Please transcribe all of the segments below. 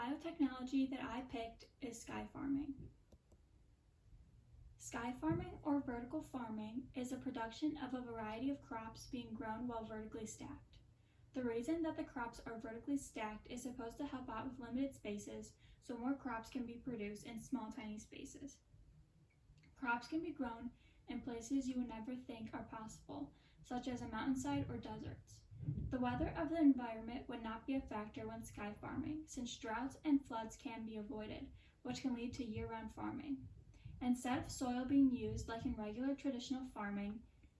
biotechnology that I picked is sky farming. Sky farming, or vertical farming, is the production of a variety of crops being grown while vertically stacked. The reason that the crops are vertically stacked is supposed to help out with limited spaces so more crops can be produced in small, tiny spaces. Crops can be grown in places you would never think are possible, such as a mountainside or deserts. The weather of the environment would not be a factor when sky farming, since droughts and floods can be avoided, which can lead to year-round farming. Instead of soil being used like in regular traditional farming,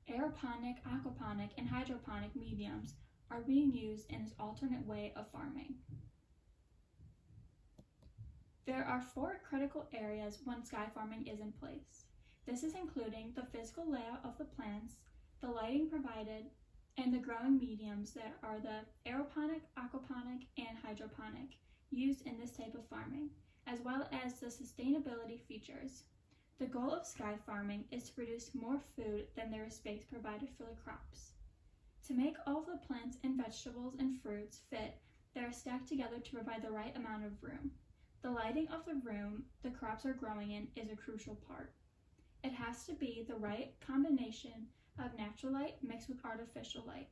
aeroponic, aquaponic, and hydroponic mediums are being used in this alternate way of farming. There are 4 critical areas when sky farming is in place. This is including the physical layout of the plants, the lighting provided, and the growing mediums that are the aeroponic, aquaponic, and hydroponic used in this type of farming, as well as the sustainability features. The goal of sky farming is to produce more food than there is space provided for the crops. To make all of the plants and vegetables and fruits fit, they are stacked together to provide the right amount of room. The lighting of the room the crops are growing in is a crucial part. It has to be the right combination of natural light mixed with artificial light.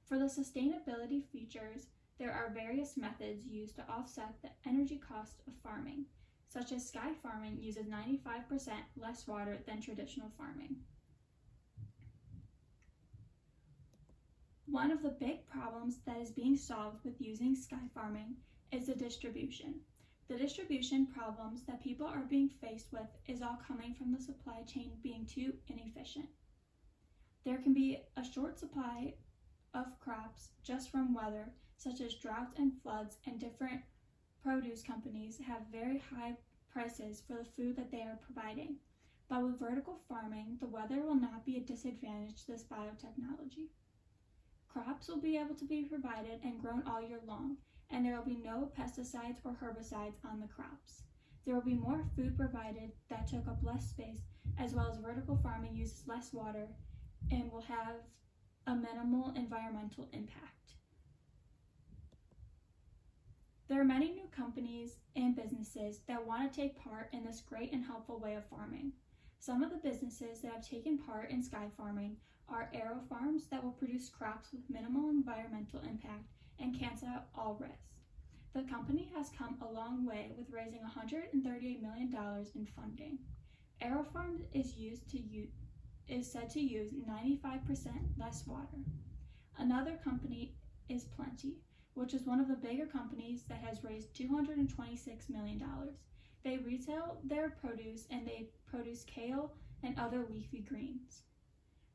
For the sustainability features, there are various methods used to offset the energy cost of farming, such as sky farming uses 95% less water than traditional farming. One of the big problems that is being solved with using sky farming is the distribution. The distribution problems that people are being faced with is all coming from the supply chain being too inefficient. There can be a short supply of crops just from weather, such as droughts and floods, and different produce companies have very high prices for the food that they are providing. But with vertical farming, the weather will not be a disadvantage to this biotechnology. Crops will be able to be provided and grown all year long, and there will be no pesticides or herbicides on the crops. There will be more food provided that took up less space, as well as vertical farming uses less water and will have a minimal environmental impact. There are many new companies and businesses that want to take part in this great and helpful way of farming. Some of the businesses that have taken part in sky farming are aero farms that will produce crops with minimal environmental impact and cancel out all risk. The company has come a long way with raising $138 million in funding. AeroFarms is said to use 95% less water. Another company is Plenty, which is one of the bigger companies that has raised $226 million. They retail their produce and they produce kale and other leafy greens.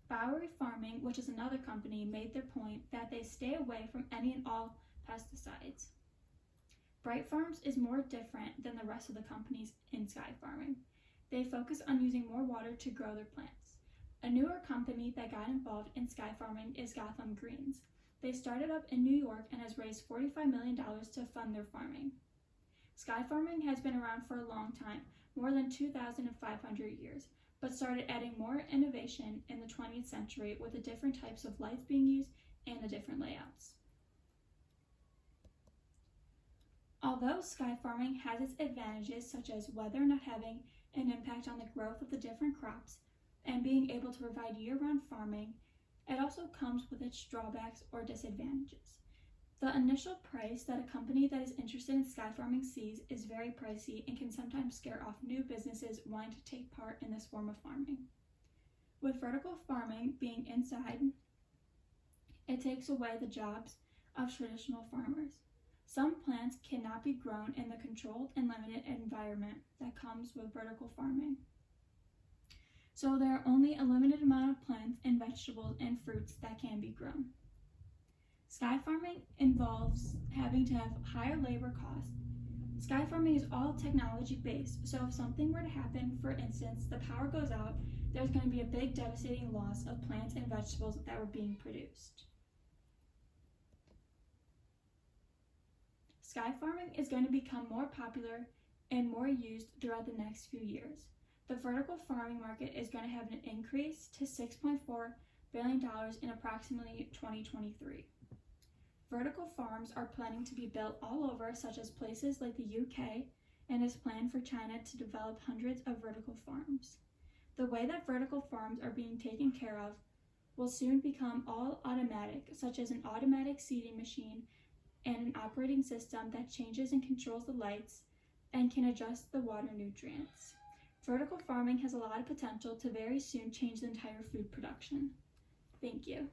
Bowery Farming, which is another company, made their point that they stay away from any and all pesticides. Bright Farms is more different than the rest of the companies in sky farming. They focus on using more water to grow their plants. A newer company that got involved in sky farming is Gotham Greens. They started up in New York and has raised $45 million to fund their farming. Sky farming has been around for a long time, more than 2,500 years, but started adding more innovation in the 20th century with the different types of lights being used and the different layouts. Although sky farming has its advantages, such as weather not having an impact on the growth of the different crops and being able to provide year-round farming, it also comes with its drawbacks or disadvantages. The initial price that a company that is interested in sky farming sees is very pricey and can sometimes scare off new businesses wanting to take part in this form of farming. With vertical farming being inside, it takes away the jobs of traditional farmers. Some plants cannot be grown in the controlled and limited environment that comes with vertical farming. So there are only a limited amount of plants and vegetables and fruits that can be grown. Sky farming involves having to have higher labor costs. Sky farming is all technology based, so if something were to happen, for instance, the power goes out, there's going to be a big devastating loss of plants and vegetables that were being produced. Sky farming is going to become more popular and more used throughout the next few years. The vertical farming market is going to have an increase to $6.4 billion in approximately 2023. Vertical farms are planning to be built all over, such as places like the UK, and is planned for China to develop hundreds of vertical farms. The way that vertical farms are being taken care of will soon become all automatic, such as an automatic seeding machine and an operating system that changes and controls the lights and can adjust the water nutrients. Vertical farming has a lot of potential to very soon change the entire food production. Thank you.